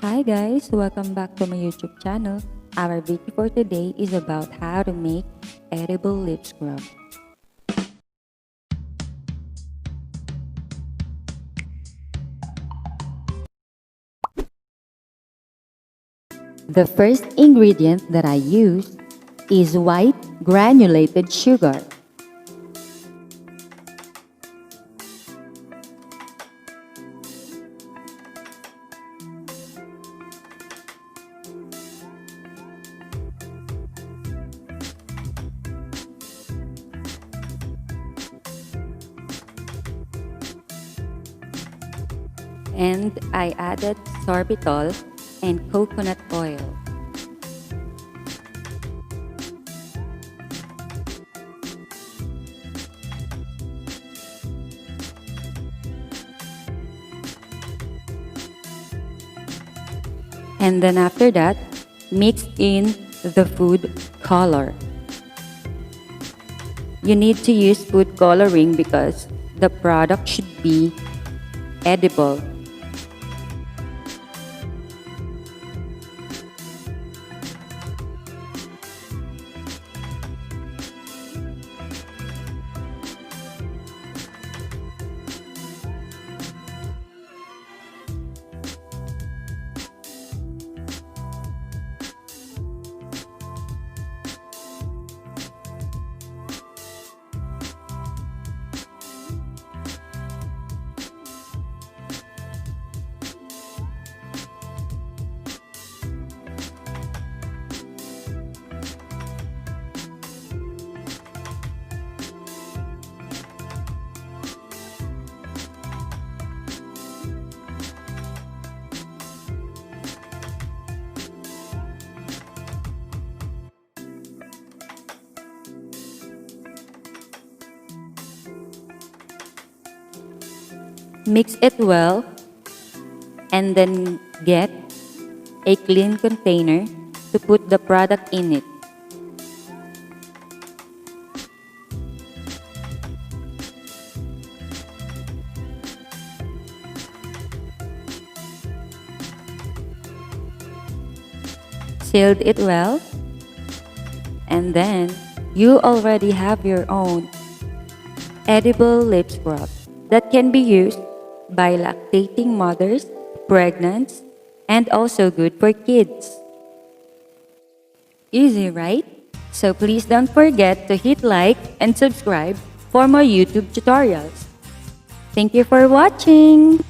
Hi guys, welcome back to my YouTube channel. Our video for today is about how to make edible lip scrub. The first ingredient that I use is white granulated sugar. And I added sorbitol and coconut oil. And then after that, mix in the food color. You need to use food coloring because the product should be edible. Mix it well and then get a clean container to put the product in it. Sealed it well, and then you already have your own edible lip scrub that can be used by lactating mothers, pregnant, and also good for kids. Easy, right? So please don't forget to hit like and subscribe for more YouTube tutorials. Thank you for watching!